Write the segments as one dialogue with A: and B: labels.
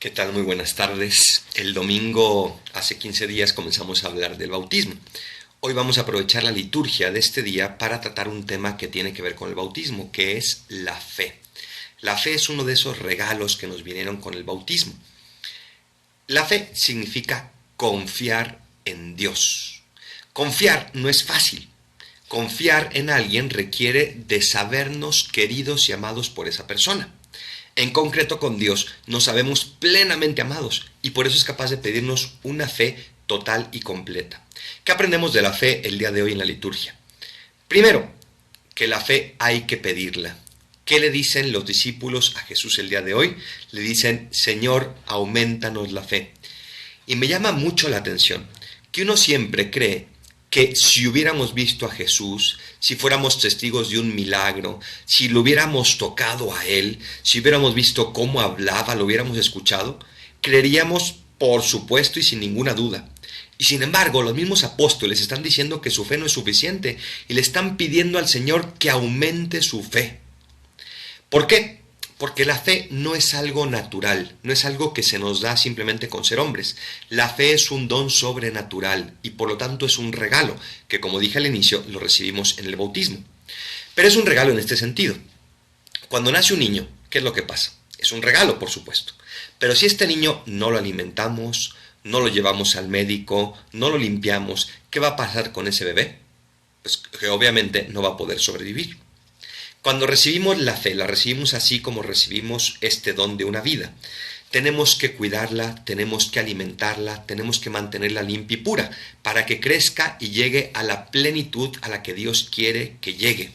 A: ¿Qué tal? Muy buenas tardes. El domingo, hace 15 días, comenzamos a hablar del bautismo. Hoy vamos a aprovechar la liturgia de este día para tratar un tema que tiene que ver con el bautismo, que es la fe. La fe es uno de esos regalos que nos vinieron con el bautismo. La fe significa confiar en Dios. Confiar no es fácil. Confiar en alguien requiere de sabernos queridos y amados por esa persona. En concreto, con Dios nos sabemos plenamente amados y por eso es capaz de pedirnos una fe total y completa. ¿Qué aprendemos de la fe el día de hoy en la liturgia? Primero, que la fe hay que pedirla. ¿Qué le dicen los discípulos a Jesús el día de hoy? Le dicen: Señor, aumentanos la fe. Y me llama mucho la atención que uno siempre cree que si hubiéramos visto a Jesús, si fuéramos testigos de un milagro, si lo hubiéramos tocado a Él, si hubiéramos visto cómo hablaba, lo hubiéramos escuchado, creeríamos por supuesto y sin ninguna duda. Y sin embargo, los mismos apóstoles están diciendo que su fe no es suficiente y le están pidiendo al Señor que aumente su fe. ¿Por qué? Porque la fe no es algo natural, no es algo que se nos da simplemente con ser hombres. La fe es un don sobrenatural y por lo tanto es un regalo, que como dije al inicio, lo recibimos en el bautismo. Pero es un regalo en este sentido. Cuando nace un niño, ¿qué es lo que pasa? Es un regalo, por supuesto. Pero si este niño no lo alimentamos, no lo llevamos al médico, no lo limpiamos, ¿qué va a pasar con ese bebé? Pues que obviamente no va a poder sobrevivir. Cuando recibimos la fe, la recibimos así como recibimos este don de una vida. Tenemos que cuidarla, tenemos que alimentarla, tenemos que mantenerla limpia y pura para que crezca y llegue a la plenitud a la que Dios quiere que llegue.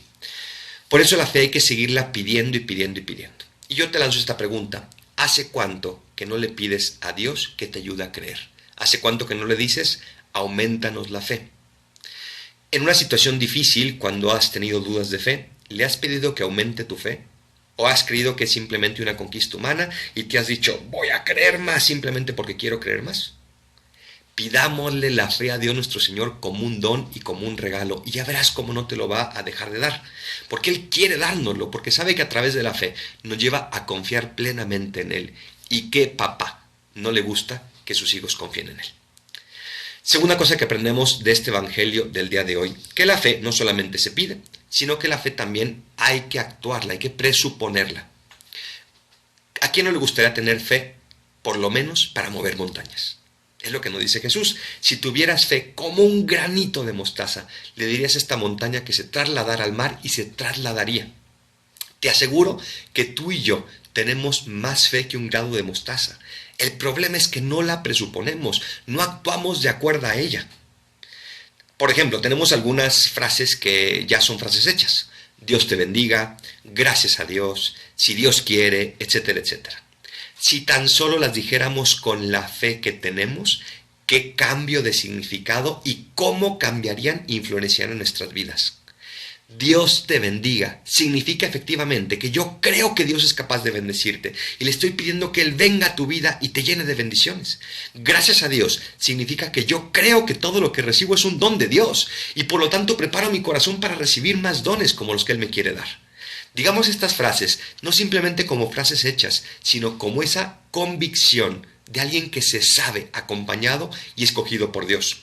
A: Por eso la fe hay que seguirla pidiendo y pidiendo y pidiendo. Y yo te lanzo esta pregunta: ¿hace cuánto que no le pides a Dios que te ayude a creer? ¿Hace cuánto que no le dices: aumentanos la fe? En una situación difícil, cuando has tenido dudas de fe, ¿le has pedido que aumente tu fe? ¿O has creído que es simplemente una conquista humana y te has dicho: voy a creer más simplemente porque quiero creer más? Pidámosle la fe a Dios nuestro Señor como un don y como un regalo, y ya verás cómo no te lo va a dejar de dar, porque Él quiere dárnoslo, porque sabe que a través de la fe nos lleva a confiar plenamente en Él. ¿Y qué papá no le gusta que sus hijos confíen en Él? Segunda cosa que aprendemos de este evangelio del día de hoy: que la fe no solamente se pide, sino que la fe también hay que actuarla, hay que presuponerla. ¿A quién no le gustaría tener fe, por lo menos para mover montañas? Es lo que nos dice Jesús. Si tuvieras fe como un granito de mostaza, le dirías a esta montaña que se trasladara al mar y se trasladaría. Te aseguro que tú y yo tenemos más fe que un grano de mostaza. El problema es que no la presuponemos, no actuamos de acuerdo a ella. Por ejemplo, tenemos algunas frases que ya son frases hechas. Dios te bendiga, gracias a Dios, si Dios quiere, etcétera, etcétera. Si tan solo las dijéramos con la fe que tenemos, qué cambio de significado y cómo cambiarían e influenciarían en nuestras vidas. Dios te bendiga significa efectivamente que yo creo que Dios es capaz de bendecirte y le estoy pidiendo que Él venga a tu vida y te llene de bendiciones. Gracias a Dios significa que yo creo que todo lo que recibo es un don de Dios y por lo tanto preparo mi corazón para recibir más dones como los que Él me quiere dar. Digamos estas frases no simplemente como frases hechas, sino como esa convicción de alguien que se sabe acompañado y escogido por Dios.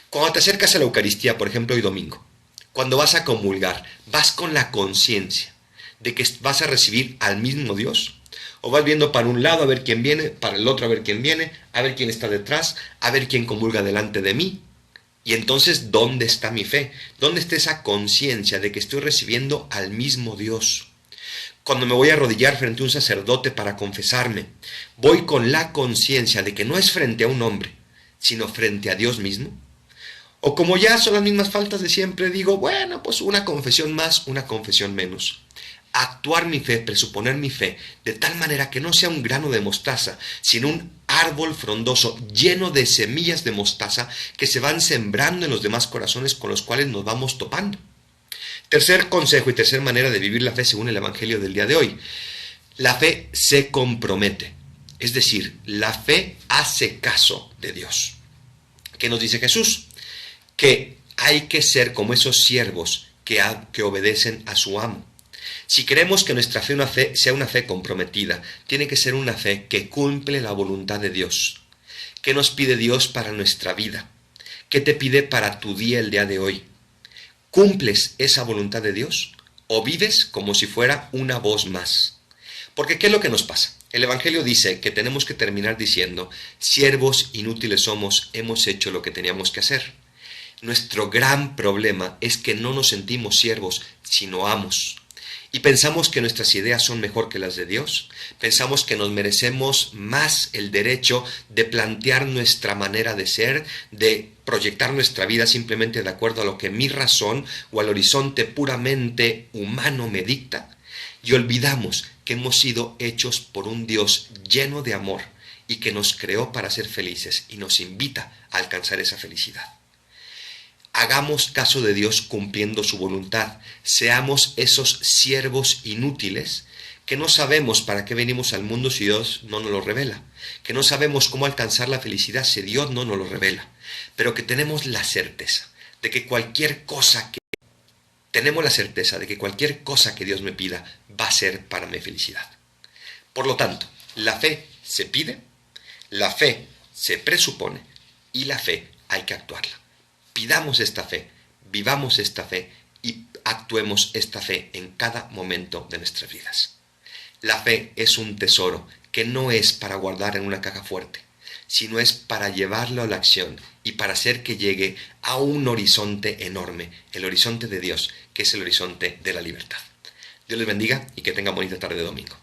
A: Cuando te acercas a la Eucaristía, por ejemplo hoy domingo, cuando vas a comulgar, ¿vas con la conciencia de que vas a recibir al mismo Dios? ¿O vas viendo para un lado a ver quién viene, para el otro a ver quién viene, a ver quién está detrás, a ver quién comulga delante de mí? Y entonces, ¿dónde está mi fe? ¿Dónde está esa conciencia de que estoy recibiendo al mismo Dios? Cuando me voy a arrodillar frente a un sacerdote para confesarme, ¿voy con la conciencia de que no es frente a un hombre, sino frente a Dios mismo? O como ya son las mismas faltas de siempre, digo, bueno, pues una confesión más, una confesión menos. Actuar mi fe, presuponer mi fe, de tal manera que no sea un grano de mostaza, sino un árbol frondoso lleno de semillas de mostaza que se van sembrando en los demás corazones con los cuales nos vamos topando. Tercer consejo y tercera manera de vivir la fe según el Evangelio del día de hoy. La fe se compromete, es decir, la fe hace caso de Dios. ¿Qué nos dice Jesús? Que hay que ser como esos siervos que obedecen a su amo. Si queremos que nuestra fe sea una fe comprometida, tiene que ser una fe que cumple la voluntad de Dios. ¿Qué nos pide Dios para nuestra vida? ¿Qué te pide para tu día el día de hoy? ¿Cumples esa voluntad de Dios o vives como si fuera una voz más? Porque ¿qué es lo que nos pasa? El Evangelio dice que tenemos que terminar diciendo: siervos inútiles somos, hemos hecho lo que teníamos que hacer. Nuestro gran problema es que no nos sentimos siervos, sino amos. Y pensamos que nuestras ideas son mejor que las de Dios. Pensamos que nos merecemos más el derecho de plantear nuestra manera de ser, de proyectar nuestra vida simplemente de acuerdo a lo que mi razón o al horizonte puramente humano me dicta. Y olvidamos que hemos sido hechos por un Dios lleno de amor y que nos creó para ser felices y nos invita a alcanzar esa felicidad. Hagamos caso de Dios cumpliendo su voluntad. Seamos esos siervos inútiles que no sabemos para qué venimos al mundo si Dios no nos lo revela, que no sabemos cómo alcanzar la felicidad si Dios no nos lo revela, pero que tenemos la certeza de que cualquier cosa que Dios me pida va a ser para mi felicidad. Por lo tanto, la fe se pide, la fe se presupone y la fe hay que actuarla. Pidamos esta fe, vivamos esta fe y actuemos esta fe en cada momento de nuestras vidas. La fe es un tesoro que no es para guardar en una caja fuerte, sino es para llevarlo a la acción y para hacer que llegue a un horizonte enorme, el horizonte de Dios, que es el horizonte de la libertad. Dios les bendiga y que tengan bonita tarde de domingo.